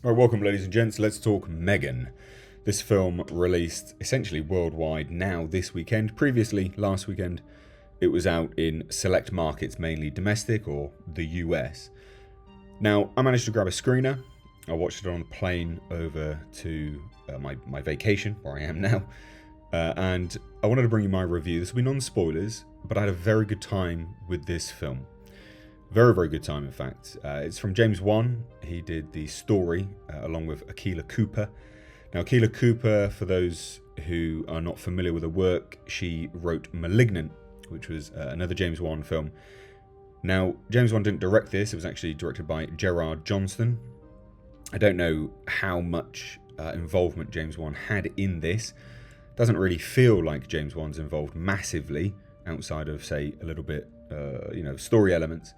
Alright, welcome ladies and gents, let's talk M3GAN. This film released essentially worldwide now this weekend. Previously, last weekend, it was out in select markets, mainly domestic or the US. Now, I managed to grab a screener. I watched it on a plane over to my vacation, where I am now. And I wanted to bring you my review. This will be non-spoilers, but I had a very good time with this film. Very, very good time, in fact. It's from James Wan. He did the story along with Akila Cooper. Now, Akila Cooper, for those who are not familiar with her work, she wrote *Malignant*, which was another James Wan film. Now, James Wan didn't direct this. It was actually directed by Gerard Johnston. I don't know how much involvement James Wan had in this. Doesn't really feel like James Wan's involved massively outside of, say, a little bit, story elements.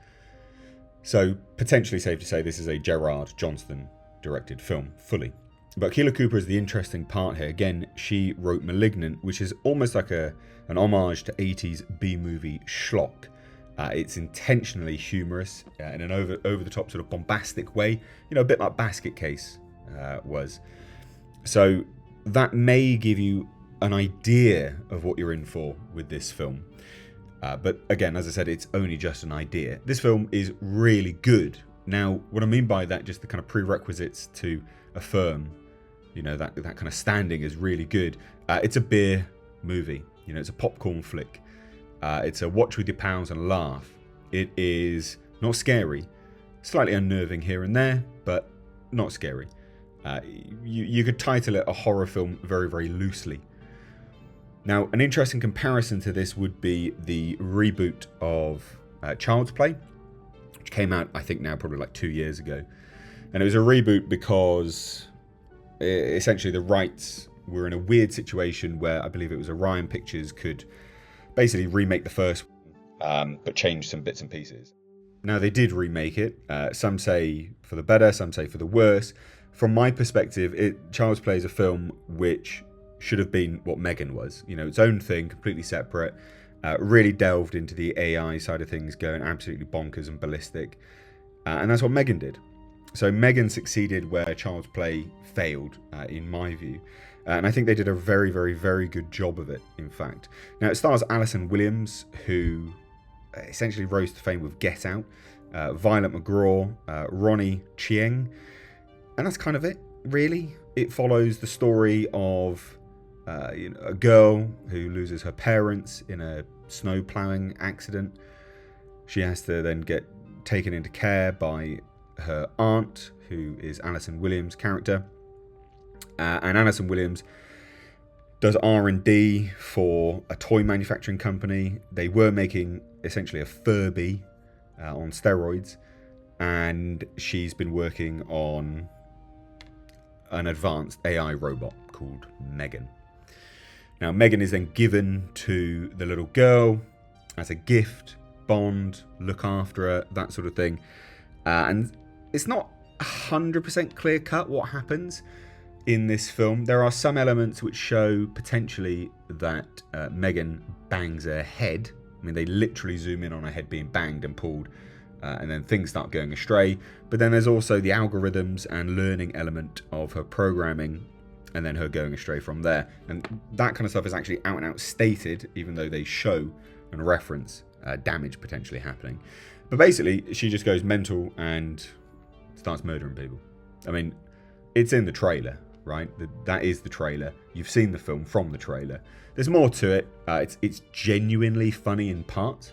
So, potentially safe to say this is a Gerard Johnston directed film, fully. But Akila Cooper is the interesting part here. Again, she wrote *Malignant*, which is almost like an homage to 80s B-movie schlock. It's intentionally humorous in an over-the-top sort of bombastic way, a bit like Basket Case was. So, that may give you an idea of what you're in for with this film. But again, as I said, it's only just an idea. This film is really good. Now, what I mean by that, just the kind of prerequisites to affirm, that kind of standing is really good. It's a beer movie. It's a popcorn flick. It's a watch with your pals and laugh. It is not scary. Slightly unnerving here and there, but not scary. You could title it a horror film very, very loosely. Now, an interesting comparison to this would be the reboot of Child's Play, which came out, I think now probably like 2 years ago. And it was a reboot because essentially the rights were in a weird situation where I believe it was Orion Pictures could basically remake the first one, but change some bits and pieces. Now, they did remake it. Some say for the better, some say for the worse. From my perspective, Child's Play is a film which should have been what M3GAN was. Its own thing, completely separate. Really delved into the AI side of things, going absolutely bonkers and ballistic. And that's what M3GAN did. So M3GAN succeeded where Child's Play failed, in my view. And I think they did a very, very, very good job of it, in fact. Now, it stars Alison Williams, who essentially rose to fame with Get Out, Violet McGraw, Ronnie Chieng. And that's kind of it, really. It follows the story of a girl who loses her parents in a snow ploughing accident. She has to then get taken into care by her aunt, who is Alison Williams' character. And Alison Williams does R&D for a toy manufacturing company. They were making essentially a Furby on steroids, and she's been working on an advanced AI robot called M3GAN. Now, M3GAN is then given to the little girl as a gift, bond, look after her, that sort of thing. And it's not 100% clear cut what happens in this film. There are some elements which show potentially that M3GAN bangs her head. I mean, they literally zoom in on her head being banged and pulled, and then things start going astray. But then there's also the algorithms and learning element of her programming, and then her going astray from there. And that kind of stuff is actually out and out stated, even though they show and reference damage potentially happening. But basically, she just goes mental and starts murdering people. I mean, it's in the trailer, right? That is the trailer. You've seen the film from the trailer. There's more to it. It's genuinely funny in parts.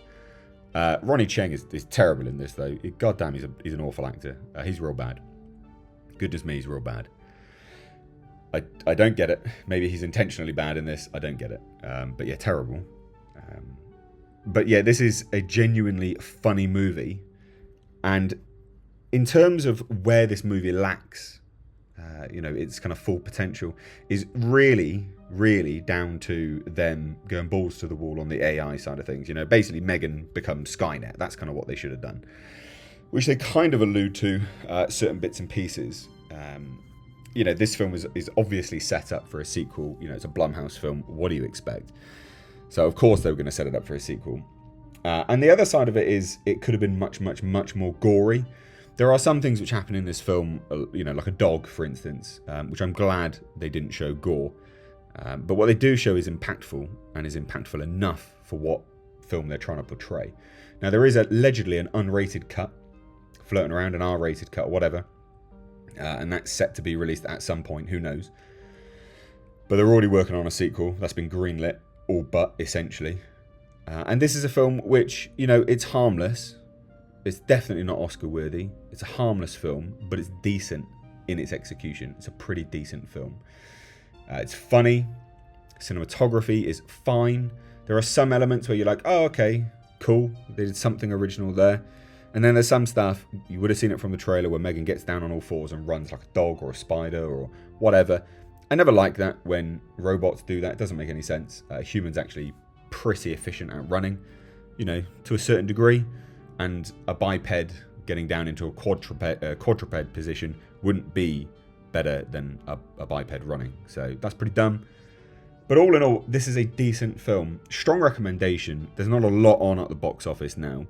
Ronnie Chieng is terrible in this, though. Goddamn, he's an awful actor. He's real bad. Goodness me, he's real bad. I don't get it. Maybe he's intentionally bad in this. I don't get it. But yeah, terrible. But yeah, this is a genuinely funny movie. And in terms of where this movie lacks, its kind of full potential, is really, really down to them going balls to the wall on the AI side of things. Basically M3GAN becomes Skynet. That's kind of what they should have done. Which they kind of allude to certain bits and pieces. This film is obviously set up for a sequel. It's a Blumhouse film. What do you expect? So, of course, they were going to set it up for a sequel. And the other side of it is it could have been much, much, much more gory. There are some things which happen in this film, you know, like a dog, for instance, which I'm glad they didn't show gore. But what they do show is impactful, and is impactful enough for what film they're trying to portray. Now, there is allegedly an unrated cut floating around, an R-rated cut or whatever, and that's set to be released at some point, who knows. But they're already working on a sequel that's been greenlit, all but, essentially. And this is a film which, you know, it's harmless. It's definitely not Oscar worthy. It's a harmless film, but it's decent in its execution. It's a pretty decent film. It's funny. Cinematography is fine. There are some elements where you're like, oh, okay, cool. They did something original there. And then there's some stuff, you would have seen it from the trailer, where M3GAN gets down on all fours and runs like a dog or a spider or whatever. I never like that when robots do that. It doesn't make any sense. Humans actually pretty efficient at running, you know, to a certain degree. And a biped getting down into a quadruped position wouldn't be better than a biped running. So that's pretty dumb. But all in all, this is a decent film. Strong recommendation. There's not a lot on at the box office now.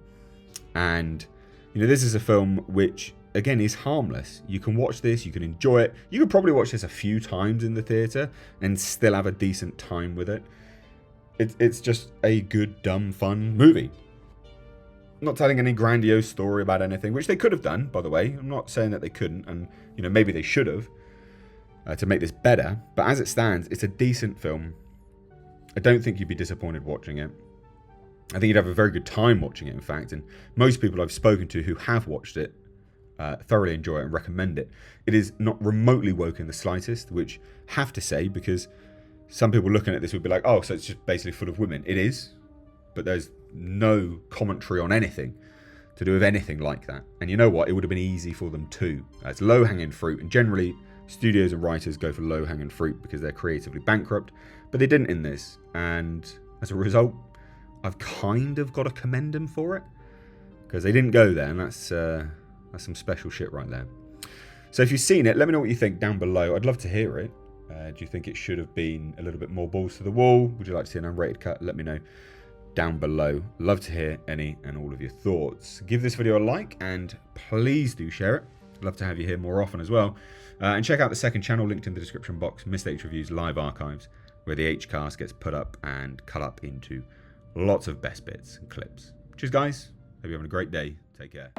And, you know, this is a film which, again, is harmless. You can watch this, you can enjoy it. You could probably watch this a few times in the theatre and still have a decent time with it. It's just a good, dumb, fun movie. Not telling any grandiose story about anything, which they could have done, by the way. I'm not saying that they couldn't, and, you know, maybe they should have to make this better. But as it stands, it's a decent film. I don't think you'd be disappointed watching it. I think you'd have a very good time watching it, in fact. And most people I've spoken to who have watched it thoroughly enjoy it and recommend it. It is not remotely woke in the slightest, which I have to say, because some people looking at this would be like, oh, so it's just basically full of women. It is, but there's no commentary on anything to do with anything like that. And you know what? It would have been easy for them too. It's low-hanging fruit, and generally studios and writers go for low-hanging fruit because they're creatively bankrupt, but they didn't in this. And as a result, I've kind of got to commend them for it, because they didn't go there, and that's some special shit right there. So if you've seen it, let me know what you think down below. I'd love to hear it. Do you think it should have been a little bit more balls to the wall? Would you like to see an unrated cut? Let me know down below. Love to hear any and all of your thoughts. Give this video a like, and please do share it. Love to have you here more often as well. And check out the second channel linked in the description box, Mistakes Reviews Live Archives, where the H-cast gets put up and cut up into lots of best bits and clips. Cheers, guys. Hope you're having a great day. Take care.